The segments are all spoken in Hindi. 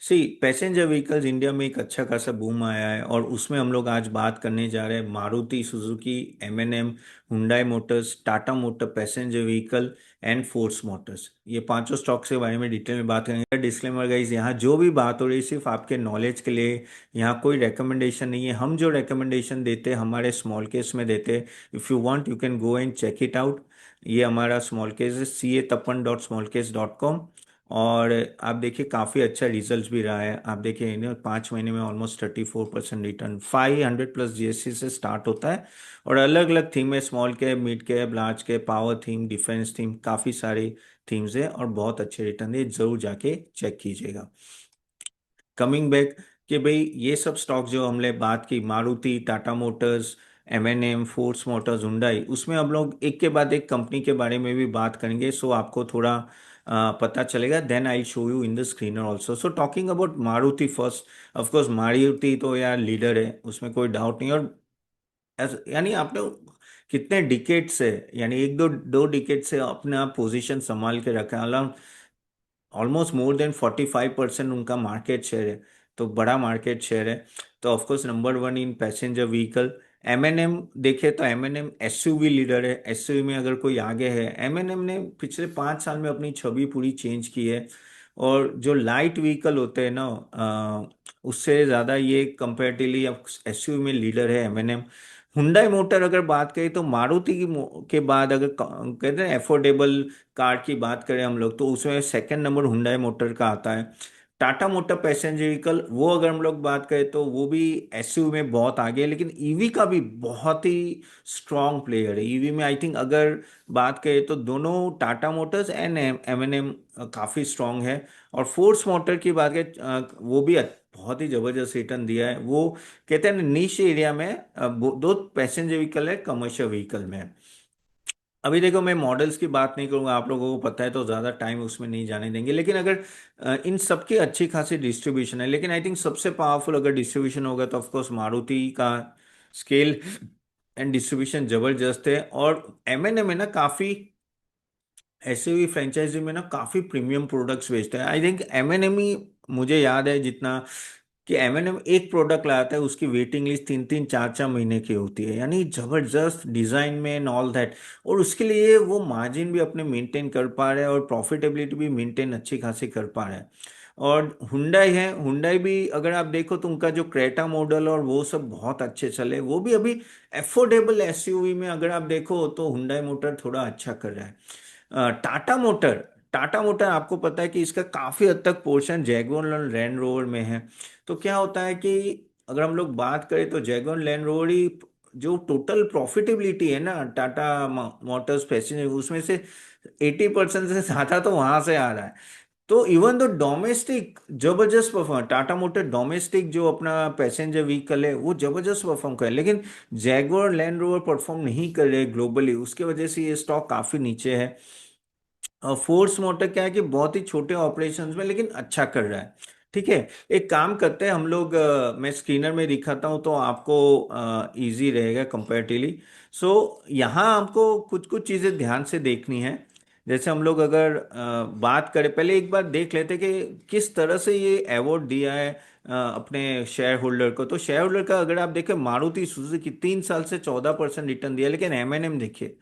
सी पैसेंजर व्हीकल्स इंडिया में एक अच्छा खासा बूम आया है, और उसमें हम लोग आज बात करने जा रहे हैं Maruti Suzuki, M&M, Hyundai Motors, Tata motor passenger vehicle and Force Motors. ये पांचों स्टॉक्स के बारे में डिटेल में बात करेंगे। डिस्क्लेमर गाइस, यहाँ जो भी बात हो रही है सिर्फ आपके नॉलेज के लिए, यहाँ कोई रिकमेंडेशन नहीं है। हम जो रिकमेंडेशन देते हैं हमारे स्मॉल केस में देते हैं। If you want you can go and check it out. ये हमारा स्मॉल केस है CA Tapan.smallcase.com। और आप देखिए काफ़ी अच्छा रिजल्ट भी रहा है। आप देखिए इन्हें 5 महीने में ऑलमोस्ट 34% रिटर्न, 500+ जीएसटी से स्टार्ट होता है। और अलग अलग थीम है, small cap, mid cap, large cap, power theme, defence theme, काफ़ी सारी थीम्स है और बहुत अच्छे रिटर्न है। जरूर जाके चेक कीजिएगा। कमिंग बैक कि भाई ये सब स्टॉक जो हमने बात की, Maruti, Tata Motors, M&M, Force Motors, Hyundai, उसमें हम लोग एक के बाद एक कंपनी के बारे में भी बात करेंगे, सो आपको थोड़ा पता चलेगा। Then I show you in the screener also. So talking about Maruti first, of course Maruti तो यार लीडर है, उसमें कोई डाउट नहीं। और यानी आपने कितने डिकेट से, यानी एक दो दो डिकेट से अपना पोजीशन संभाल के रखा है। ऑलमोस्ट मोर देन 45% उनका मार्केट शेयर है, तो बड़ा मार्केट शेयर है। तो of course number one in passenger vehicle. M&M देखे तो एमएनएम एसयूवी लीडर है। एसयूवी में अगर कोई आगे है, एमएनएम ने पिछले 5 साल में अपनी छवि पूरी चेंज की है। और जो लाइट व्हीकल होते हैं ना, उससे ज़्यादा ये कंपेरेटिवली अब एसयूवी में लीडर है एमएनएम। हुंडई मोटर अगर बात करें तो मारुति के बाद अगर कहते हैं एफोर्डेबल कार की बात करें हम लोग, तो उसमें सेकंड नंबर हुंडई मोटर का आता है। टाटा मोटर पैसेंजर व्हीकल, वो अगर हम लोग बात करें तो वो भी एसयूवी में बहुत आगे है, लेकिन ईवी का भी बहुत ही स्ट्रांग प्लेयर है। ईवी में आई थिंक अगर बात करें तो दोनों टाटा मोटर्स एंड एमएनएम काफ़ी स्ट्रांग है। और फोर्स मोटर की बात करें, वो भी बहुत ही जबरदस्त रिटर्न दिया है। वो कहते हैं नीश एरिया में, दो पैसेंजर व्हीकल है, कमर्शियल व्हीकल में। अभी देखो मैं मॉडल्स की बात नहीं करूंगा, आप लोगों को पता है, तो ज़्यादा टाइम उसमें नहीं जाने देंगे। लेकिन अगर इन सबकी अच्छी खासी डिस्ट्रीब्यूशन है, लेकिन आई थिंक सबसे पावरफुल अगर डिस्ट्रीब्यूशन होगा तो ऑफकोर्स मारुति का स्केल एंड डिस्ट्रीब्यूशन जबरदस्त है। और एमएनएम में ना काफ़ी एसयूवी फ्रेंचाइजी में ना काफ़ी प्रीमियम प्रोडक्ट्स बेचते हैं। आई थिंक एमएनएम ही, मुझे याद है जितना, कि एमएनएम एक प्रोडक्ट लाता है उसकी वेटिंग लिस्ट 3-3 4-4 महीने की होती है, यानी जबरदस्त डिजाइन में एंड ऑल दैट। और उसके लिए वो मार्जिन भी अपने मेंटेन कर पा रहे हैं और प्रॉफिटेबिलिटी भी मेंटेन अच्छी खासी कर पा रहे हैं। और हुंडई है, हुंडई भी अगर आप देखो तो उनका जो क्रेटा मॉडल और वो सब बहुत अच्छे चले, वो भी अभी एफोर्डेबल एसयूवी में अगर आप देखो तो हुंडई मोटर थोड़ा अच्छा कर रहा है। टाटा मोटर, टाटा मोटर आपको पता है कि इसका काफी हद तक पोर्शन जैगुआर और लैंड रोवर में है। तो क्या होता है कि अगर हम लोग बात करें तो जैगुआर लैंड रोवर ही जो टोटल प्रॉफिटेबिलिटी है ना टाटा मोटर्स पैसेंजर, उसमें से 80% से ज्यादा तो वहां से आ रहा है। तो इवन दो डोमेस्टिक जबरदस्त परफॉर्म, टाटा मोटर डोमेस्टिक जो अपना पैसेंजर व्हीकल है वो जबरदस्त परफॉर्म कर, लेकिन जैगुआर लैंड रोवर परफॉर्म नहीं कर रहे ग्लोबली, उसके वजह से ये स्टॉक काफी नीचे है। फोर्स मोटर क्या है कि बहुत ही छोटे ऑपरेशंस में लेकिन अच्छा कर रहा है। ठीक है, एक काम करते हैं हम लोग, मैं स्क्रीनर में दिखाता हूं तो आपको इजी रहेगा कंपैरेटिवली। सो यहाँ आपको कुछ कुछ चीज़ें ध्यान से देखनी है। जैसे हम लोग अगर बात करें, पहले एक बार देख लेते कि किस तरह से ये अवार्ड दिया है अपने शेयर होल्डर को। तो शेयर होल्डर का अगर आप देखें, मारुति सुजुकी 3 साल से 14% रिटर्न दिया, लेकिन एमएनएम देखिए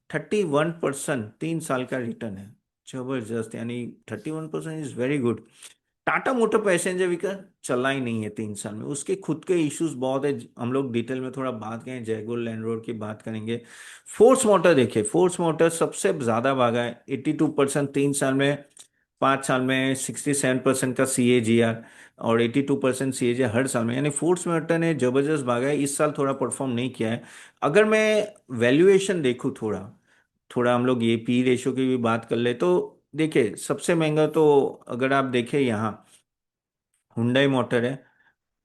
31% 3 साल का रिटर्न है। जबरदस्त, यानी 31% is very good. Tata motor passenger vehicle चला ही नहीं है 3 साल में, उसके खुद के इश्यूज बहुत है। हम लोग डिटेल में थोड़ा बात करें, जयगुर लैंड रोवर की बात करेंगे। फोर्स मोटर देखिए, फोर्स मोटर सबसे ज्यादा भागा है 82% 3 साल में। 5 साल में 67% का CAGR, और 82% CAGR हर साल में, यानी फोर्स मोटर ने जबरदस्त भागा है। इस साल थोड़ा परफॉर्म नहीं किया है। अगर मैं वैल्यूएशन देखूँ थोड़ा, थोड़ा हम लोग ये पी रेशो की भी बात कर ले तो देखिए सबसे महंगा तो अगर आप देखें यहाँ हुंडई मोटर है।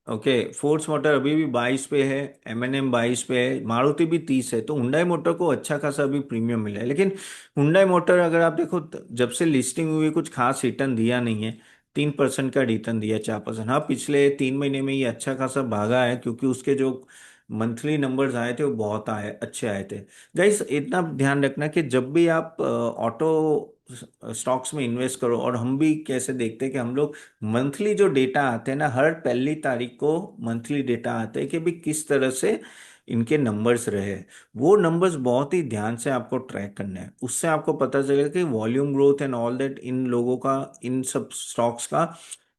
ओके, फोर्स मोटर अभी भी 22 पे है, एमएनएम 22 पे है, मारुति भी 30 है। तो हुंडई मोटर को अच्छा खासा अभी प्रीमियम मिला है। लेकिन हुंडई मोटर अगर आप देखो जब से लिस्टिंग हुई कुछ खास रिटर्न दिया नहीं है। 3% का रिटर्न दिया, 4%। हाँ, पिछले 3 महीने में ये अच्छा खासा भागा है क्योंकि उसके जो मंथली नंबर्स आए थे वो बहुत आए, अच्छे आए थे। गाइस इतना ध्यान रखना कि जब भी आप ऑटो स्टॉक्स में इन्वेस्ट करो। और हम भी कैसे देखते हैं कि हम लोग मंथली जो डेटा आते हैं ना, हर पहली तारीख को मंथली डेटा आते हैं कि भी किस तरह से इनके नंबर्स रहे। वो नंबर्स बहुत ही ध्यान से आपको ट्रैक करने हैं, उससे आपको पता चलेगा कि volume growth and all that in लोगों का, इन सब स्टॉक्स का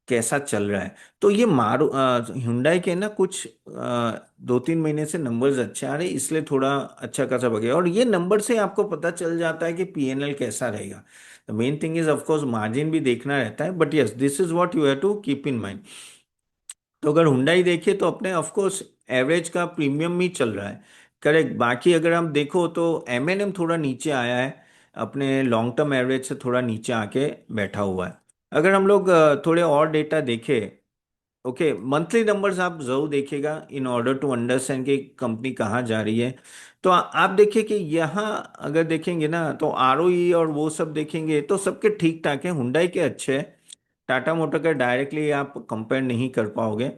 कैसा चल रहा है। तो ये हुंडई के ना कुछ 2-3 महीने से नंबर्स अच्छे आ रहे हैं, इसलिए थोड़ा अच्छा खासा बढ़ेगा। और ये नंबर से आपको पता चल जाता है कि पीएनएल कैसा रहेगा। The main thing is of course margin भी देखना रहता है, but yes this is what you have to keep in mind. तो अगर हुंडई देखिए तो अपने ऑफ कोर्स एवरेज का प्रीमियम ही चल रहा है, करेक्ट। बाकी अगर हम देखो तो एमएनएम थोड़ा नीचे आया है, अपने लॉन्ग टर्म एवरेज से थोड़ा नीचे आके बैठा हुआ है। अगर हम लोग थोड़े और डेटा देखें, ओके, मंथली नंबर्स आप जरूर देखिएगा इन ऑर्डर टू अंडरस्टैंड कि कंपनी कहाँ जा रही है। तो आप देखिए कि यहाँ अगर देखेंगे ना तो आरओई और वो सब देखेंगे तो सबके ठीक ठाक है, हुंडई के अच्छे हैं। टाटा मोटर का डायरेक्टली आप कंपेयर नहीं कर पाओगे।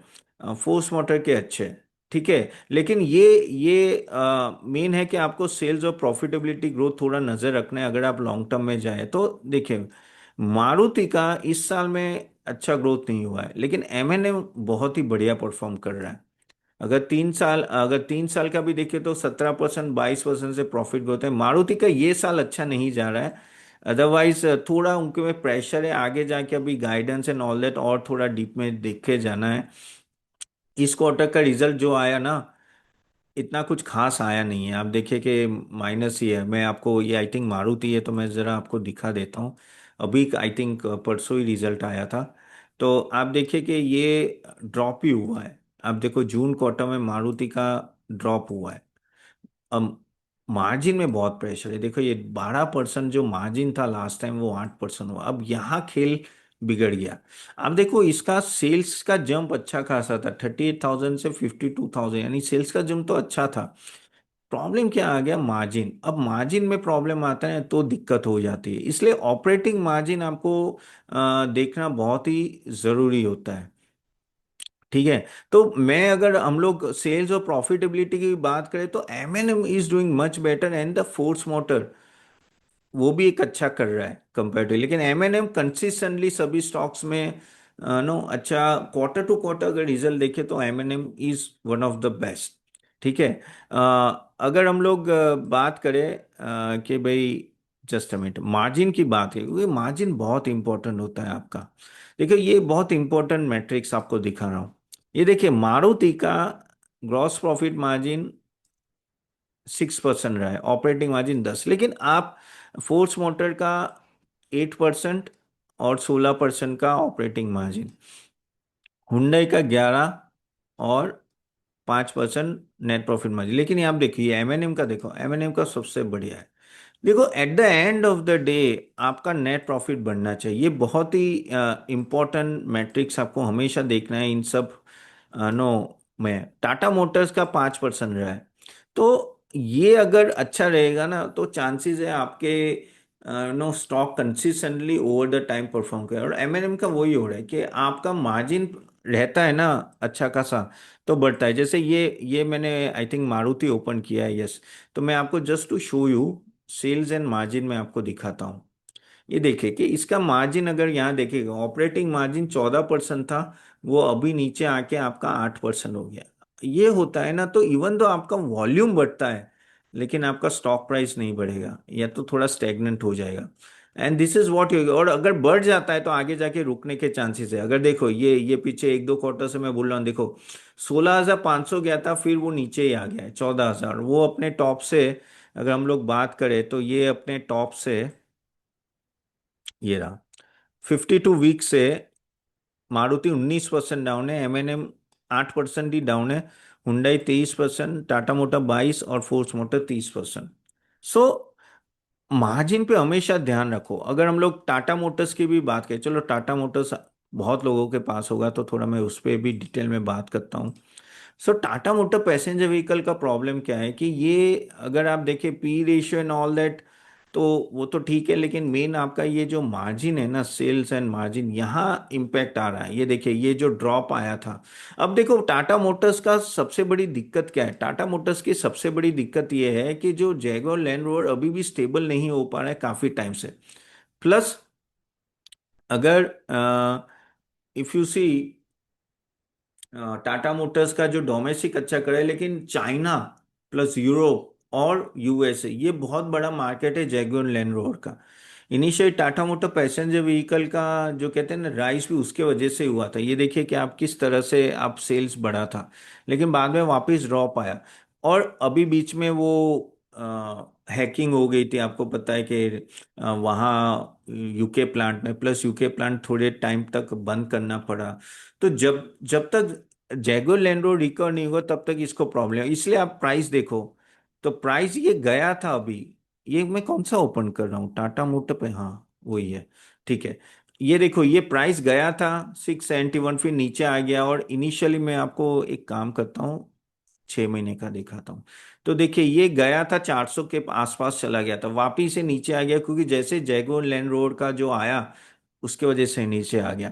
फोर्स मोटर के अच्छे हैं, ठीक है। लेकिन ये मेन है कि आपको सेल्स और प्रॉफिटेबिलिटी ग्रोथ थोड़ा नजर रखना है अगर आप लॉन्ग टर्म में जाए तो। देखिए मारुति का इस साल में अच्छा ग्रोथ नहीं हुआ है, लेकिन एमएनएम बहुत ही बढ़िया परफॉर्म कर रहा है। अगर 3 साल का भी देखें तो 17%, 22% से प्रॉफिट ग्रोथ है। मारुति का ये साल अच्छा नहीं जा रहा है, अदरवाइज थोड़ा उनके में प्रेशर है आगे जाके, अभी गाइडेंस एंड ऑल दैट और थोड़ा डीप में देखे जाना है। इस क्वार्टर का रिजल्ट जो आया ना, इतना कुछ खास आया नहीं है। आप देखिए कि माइनस ही है। मैं आपको ये आई थिंक मारुति है तो मैं ज़रा आपको दिखा देता हूँ। अभी आई थिंक परसों ही रिजल्ट आया था। तो आप देखिए कि ये ड्रॉप ही हुआ है। आप देखो जून क्वार्टर में मारुति का ड्रॉप हुआ है। अब मार्जिन में बहुत प्रेशर है। देखो ये 12% जो मार्जिन था लास्ट टाइम वो 8% हुआ। अब यहाँ खेल बिगड़ गया। अब देखो इसका सेल्स का जंप अच्छा खासा था, 38,000 से 52,000, यानी सेल्स का जंप तो अच्छा था। प्रॉब्लम क्या आ गया, मार्जिन। अब मार्जिन में प्रॉब्लम आता है तो दिक्कत हो जाती है, इसलिए ऑपरेटिंग मार्जिन आपको देखना बहुत ही जरूरी होता है, ठीक है। तो मैं अगर हम लोग सेल्स और प्रॉफिटेबिलिटी की बात करें तो M&M is doing much better and the Force motor वो भी एक अच्छा कर रहा है कंपेरेटिव। लेकिन एमएनएम कंसिस्टेंटली सभी स्टॉक्स में नो अच्छा, क्वार्टर टू क्वार्टर अगर रिजल्ट देखे तो M&M is one of the best, ठीक है। अगर हम लोग बात करें कि भाई जस्ट अ मिनट, मार्जिन की बात है, क्योंकि मार्जिन बहुत इंपॉर्टेंट होता है आपका। देखिए ये बहुत इंपॉर्टेंट मैट्रिक्स आपको दिखा रहा हूँ। ये देखिए मारुति का ग्रॉस प्रॉफिट मार्जिन 6% रहा है, ऑपरेटिंग मार्जिन 10, लेकिन आप फोर्स मोटर का 8% और 16% का ऑपरेटिंग मार्जिन, हुंडई का 11 और 5% नेट प्रॉफिट मार्जिन। लेकिन ये आप देखिए एमएनएम का, देखो एमएनएम का सबसे बढ़िया है। देखो at the end of the day आपका नेट प्रॉफिट बढ़ना चाहिए। ये बहुत ही इंपॉर्टेंट मैट्रिक्स आपको हमेशा देखना है इन सब नो में। टाटा मोटर्स का 5% रहा है, तो ये अगर अच्छा रहेगा ना तो चांसेस है आपके no stock consistently over the time perform करे। और एमएनएम का वही हो रहा है कि आपका मार्जिन रहता है ना अच्छा खासा तो बढ़ता है। जैसे ये मैंने आई थिंक मारुति ओपन किया है, यस। तो मैं आपको just to show you sales and margin में आपको दिखाता हूँ। ये देखिए कि इसका मार्जिन अगर यहाँ देखिएगा, ऑपरेटिंग मार्जिन 14% था, वो अभी नीचे आके आपका 8% हो गया। ये होता है ना, तो इवन तो आपका वॉल्यूम बढ़ता है लेकिन आपका स्टॉक प्राइस नहीं बढ़ेगा या तो थोड़ा स्टेगनेंट हो जाएगा। And this is what you, और अगर बढ़ जाता है तो आगे जाके रुकने के चांसेस है। अगर देखो ये पीछे 1-2 क्वार्टर से मैं बोल रहा हूँ, देखो 16,500 गया था, फिर वो नीचे ही आ गया है 14,000। वो अपने टॉप से अगर हम लोग बात करें तो ये अपने टॉप से, ये रहा 52 वीक से मारुति 19% डाउन है, एमएनएम 8% ही डाउन है, हुंडई 23%, टाटा मोटर 22 और फोर्स मोटर 30%। सो मार्जिन पे हमेशा ध्यान रखो। अगर हम लोग टाटा मोटर्स की भी बात करें, चलो टाटा मोटर्स बहुत लोगों के पास होगा तो थोड़ा मैं उस पर भी डिटेल में बात करता हूँ। सो टाटा मोटर पैसेंजर व्हीकल का प्रॉब्लम क्या है कि ये अगर आप देखें P ratio and all that तो वो तो ठीक है, लेकिन मेन आपका ये जो मार्जिन है ना, सेल्स एंड मार्जिन, यहाँ इम्पैक्ट आ रहा है। ये देखिए ये जो ड्रॉप आया था। अब देखो टाटा मोटर्स का सबसे बड़ी दिक्कत क्या है, टाटा मोटर्स की सबसे बड़ी दिक्कत ये है कि जो जैगुआर लैंड रोवर अभी भी स्टेबल नहीं हो पा रहा है काफी टाइम से। प्लस अगर if you see Tata Motors का जो डोमेस्टिक अच्छा करे, लेकिन चाइना प्लस यूरोप और यूएसए ये बहुत बड़ा मार्केट है जैगुआर लैंड रोवर का। Initial Tata motor passenger vehicle का जो कहते हैं ना राइज भी उसके वजह से हुआ था। ये देखिए कि आप किस तरह से आप सेल्स बढ़ा था, लेकिन बाद में वापस ड्रॉप आया। और अभी बीच में वो हैकिंग हो गई थी, आपको पता है कि वहाँ यूके प्लांट में, प्लस यूके प्लांट थोड़े टाइम तक बंद करना पड़ा। तो जब जब तक जैगुआर लैंड रोवर रिकवर नहीं होगा तब तक इसको प्रॉब्लम है। इसलिए आप प्राइस देखो, तो प्राइस ये गया था अभी, ये मैं कौन सा ओपन कर रहा हूँ टाटा मोटर पे, हाँ वही है, ठीक है। ये देखो ये प्राइस गया था 671, फिर नीचे आ गया। और इनिशियली मैं आपको एक काम करता हूँ, 6 महीने का दिखाता हूँ। तो देखिए ये गया था 400 के आसपास, चला गया था, वापिस से नीचे आ गया, क्योंकि जैसे जैगुआर लैंड रोवर का जो आया उसके वजह से नीचे आ गया।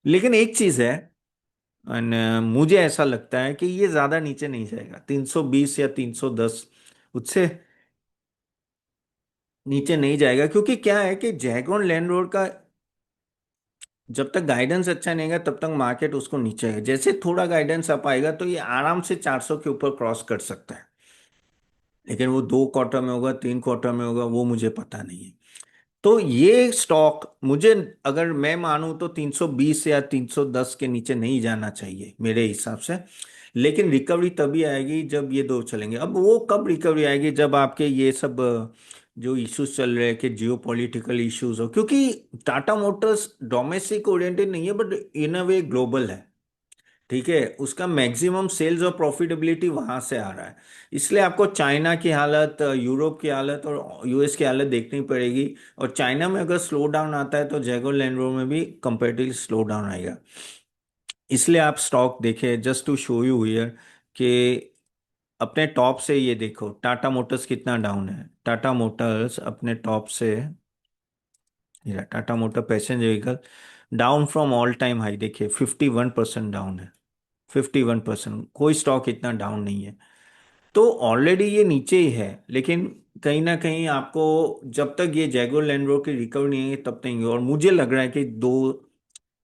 लेकिन एक चीज है, मुझे ऐसा लगता है कि ये ज्यादा नीचे नहीं जाएगा, 320 या 310, उससे नीचे नहीं जाएगा। क्योंकि क्या है कि जैगुआर लैंड रोवर का जब तक गाइडेंस अच्छा नहीं है तब तक मार्केट उसको नीचे है, जैसे थोड़ा गाइडेंस अप आएगा तो ये आराम से 400 के ऊपर क्रॉस कर सकता है। लेकिन वो 2 क्वार्टर में होगा, 3 क्वार्टर में होगा, वो मुझे पता नहीं है। तो ये स्टॉक मुझे, अगर मैं मानूं तो 320 या 310 के नीचे नहीं जाना चाहिए मेरे हिसाब से। लेकिन रिकवरी तभी आएगी जब ये दो चलेंगे। अब वो कब रिकवरी आएगी, जब आपके ये सब जो इश्यूज चल रहे हैं कि जियो पॉलिटिकल इश्यूज हो, क्योंकि टाटा मोटर्स डोमेस्टिक ओरिएंटेड नहीं है but in a way global है। ठीक है, उसका मैक्सिमम सेल्स और प्रॉफिटेबिलिटी वहां से आ रहा है। इसलिए आपको चाइना की हालत, यूरोप की हालत और यूएस की हालत देखनी पड़ेगी। और चाइना में अगर स्लो डाउन आता है तो जैगुआर लैंड रोवर में भी कंपेरेटिवली स्लो डाउन आएगा। इसलिए आप स्टॉक देखें, just to show you here कि अपने टॉप से ये देखो टाटा मोटर्स कितना डाउन है। टाटा मोटर्स अपने टॉप से, ये Tata motor passenger vehicle down from all time high, देखिए 51% डाउन है। 51%, कोई स्टॉक इतना डाउन नहीं है। तो ऑलरेडी ये नीचे ही है, लेकिन कहीं ना कहीं आपको जब तक ये जैगुआर लैंड रोवर की रिकवरी नहीं है तब तक नहीं है। और मुझे लग रहा है कि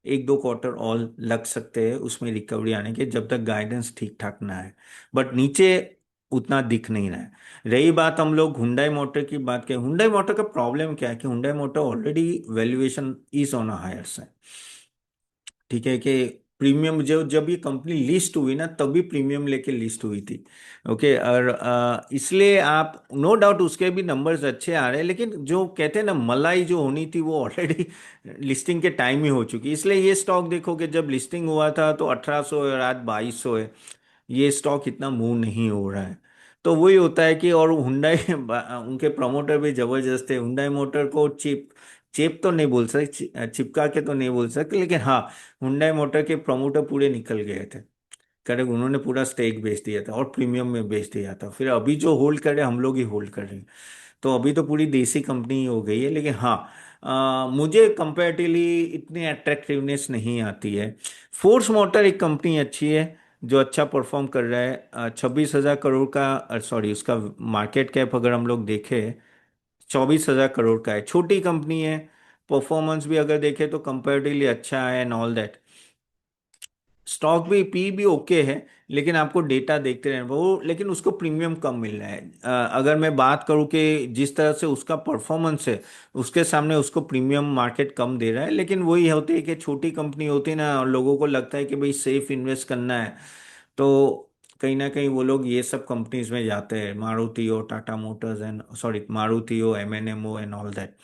1-2 क्वार्टर और लग सकते हैं उसमें रिकवरी आने के, जब तक गाइडेंस ठीक ठाक ना है। बट नीचे उतना दिख नहीं रहा है। रही बात हम लोग हुंडई मोटर की बात करें, हुंडई मोटर का प्रॉब्लम क्या है कि Hyundai motor already valuation is on a higher side. ठीक है कि प्रीमियम जो जब ये कंपनी लिस्ट हुई ना तभी प्रीमियम लेके लिस्ट हुई थी। ओके, और इसलिए आप नो डाउट उसके भी नंबर्स अच्छे आ रहे हैं, लेकिन जो कहते हैं ना मलाई जो होनी थी वो ऑलरेडी लिस्टिंग के टाइम ही हो चुकी। इसलिए ये स्टॉक देखो कि जब लिस्टिंग हुआ था तो 1800 है और आज 2200 है, ये स्टॉक इतना मूव नहीं हो रहा है। तो वही होता है कि, और हुंडई उनके प्रमोटर भी जबरदस्त है। हुंडई मोटर को चिप चिप तो नहीं बोल सकते, चिपका के तो नहीं बोल सकते, लेकिन हाँ हुंडई मोटर के प्रमोटर पूरे निकल गए थे। करेक्ट, उन्होंने पूरा स्टेक बेच दिया था और प्रीमियम में बेच दिया था। फिर अभी जो होल्ड कर रहे हैं हम लोग ही होल्ड कर रहे हैं। तो अभी तो पूरी देसी कंपनी ही हो गई है। लेकिन हाँ, मुझे कंपैरेटिवली इतनी अट्रैक्टिवनेस नहीं आती है। फोर्स मोटर एक कंपनी अच्छी है जो अच्छा परफॉर्म कर रहा है। 26,000 करोड़ का, सॉरी उसका मार्केट कैप अगर हम लोग देखें 24,000 करोड़ का है, छोटी कंपनी है। परफॉर्मेंस भी अगर देखें तो कंपैरेटिवली अच्छा है एंड ऑल दैट। स्टॉक भी पी भी ओके है, लेकिन आपको डेटा देखते रहना वो, लेकिन उसको प्रीमियम कम मिल रहा है। अगर मैं बात करूं कि जिस तरह से उसका परफॉर्मेंस है उसके सामने उसको प्रीमियम मार्केट कम दे रहा है। लेकिन वही होती है कि छोटी कंपनी होती है ना, और लोगों को लगता है कि भाई सेफ इन्वेस्ट करना है, तो कहीं ना कहीं वो लोग ये सब कंपनीज में जाते हैं, मारुति हो, Tata Motors and sorry Maruti हो, एम हो एंड ऑल दैट,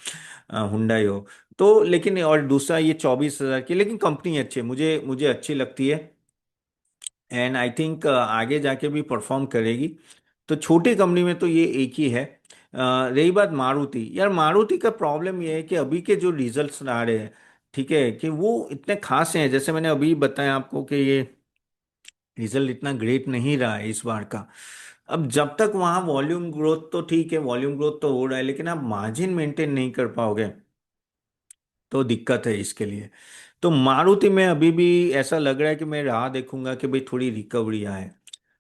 हुंडई हो। तो लेकिन और दूसरा ये 24,000 की, लेकिन कंपनी अच्छी है, मुझे मुझे अच्छी लगती है। एंड आई थिंक आगे जाके भी परफॉर्म करेगी। तो छोटी कंपनी में तो ये एक ही है। रही बात मारुति, यार मारुति का प्रॉब्लम ये है कि अभी के जो रिजल्ट्स आ रहे हैं, ठीक है, कि वो इतने खास हैं, जैसे मैंने अभी बताया आपको कि ये रिजल्ट इतना ग्रेट नहीं रहा है इस बार का। अब जब तक वहां वॉल्यूम ग्रोथ तो ठीक है, वॉल्यूम ग्रोथ तो हो रहा है, लेकिन आप मार्जिन मेंटेन नहीं कर पाओगे तो दिक्कत है इसके लिए। तो मारुति में अभी भी ऐसा लग रहा है कि मैं राह देखूंगा कि भाई थोड़ी रिकवरी आए।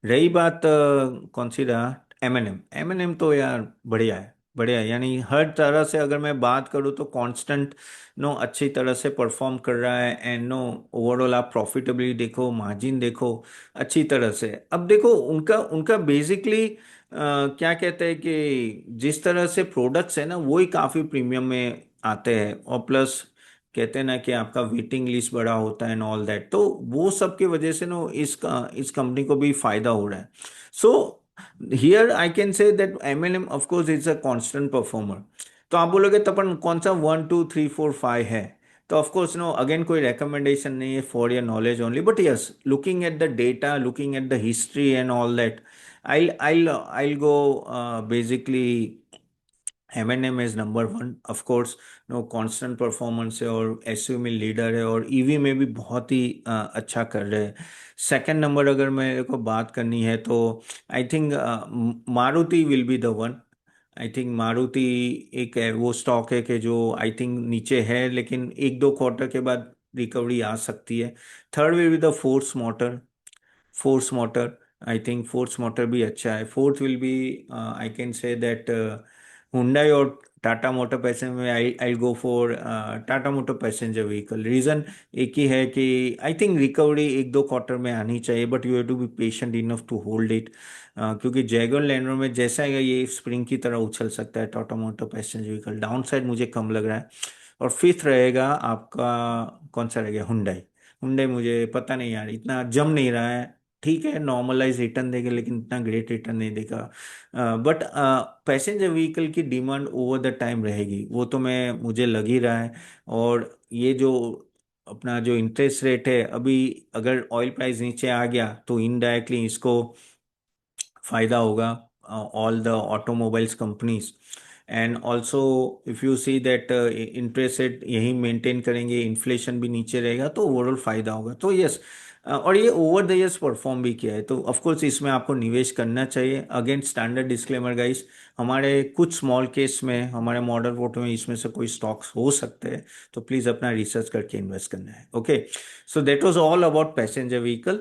रही बात कौन सी रहा, एम एन एम तो यार बढ़िया है, बढ़िया, यानी हर तरह से अगर मैं बात करूँ तो कांस्टेंट नो अच्छी तरह से परफॉर्म कर रहा है, एंड नो ओवरऑल आप प्रॉफिटेबिलिटी देखो, मार्जिन देखो अच्छी तरह से। अब देखो उनका उनका बेसिकली क्या कहते हैं कि जिस तरह से प्रोडक्ट्स है ना वही काफ़ी प्रीमियम में आते हैं, और प्लस कहते हैं ना कि आपका वेटिंग लिस्ट बड़ा होता है एंड ऑल दैट, तो वो सब की वजह से ना इस कंपनी को भी फायदा हो रहा है। So here I can say that M&M of course is a constant performer. तो आप बोलोगे तपन कौन सा 1 2 3 4 5 है, तो ऑफ कोर्स नो अगेन कोई रिकमेंडेशन नहीं है, for your knowledge only, but yes looking at the data, looking at the history and all that, I'll go basically M&M is number one of course. No constant performance है और एसयू में लीडर है और ईवी में भी बहुत ही अच्छा कर रहे हैं। सेकंड नंबर अगर मेरे को बात करनी है तो I think Maruti will be the one. I think Maruti एक है वो स्टॉक है कि जो आई थिंक नीचे है, लेकिन 1 2 क्वार्टर के बाद रिकवरी आ सकती है। Third will be the Force Motor. I think Force Motor भी अच्छा है। Fourth will be I can say that Hyundai और टाटा मोटर पैसेंजर में I I go for Tata motor passenger vehicle. Reason एक ही है कि आई थिंक रिकवरी 1 2 क्वार्टर में आनी चाहिए, but you have to be patient enough to hold it, क्योंकि जैगुआर लैंड रोवर में जैसा है ये स्प्रिंग की तरह उछल सकता है। Tata motor passenger vehicle down side मुझे कम लग रहा है। और फिफ्थ रहेगा आपका कौन सा रहेगा, हुंडई। हुंडई मुझे पता नहीं यार, इतना जम नहीं रहा है। ठीक है नॉर्मलाइज रिटर्न देगा लेकिन इतना ग्रेट रिटर्न नहीं देगा। बट पैसेंजर व्हीकल की डिमांड ओवर द टाइम रहेगी, वो तो मैं मुझे लग ही रहा है। और ये जो अपना जो इंटरेस्ट रेट है अभी, अगर ऑयल प्राइस नीचे आ गया तो इनडायरेक्टली इसको फायदा होगा, all the automobiles companies. And also if you see that interest rate यही मेंटेन करेंगे, इन्फ्लेशन भी नीचे रहेगा, तो ओवरऑल फायदा होगा। तो यस, और ये ओवर द इयर्स परफॉर्म भी किया है, तो ऑफ कोर्स इसमें आपको निवेश करना चाहिए। अगेन स्टैंडर्ड डिस्क्लेमर गाइस, हमारे कुछ स्मॉल केस में हमारे मॉडल पोर्टफोलियो में इसमें से कोई स्टॉक्स हो सकते हैं, तो प्लीज अपना रिसर्च करके इन्वेस्ट करना है। Okay, so that was all about passenger vehicle.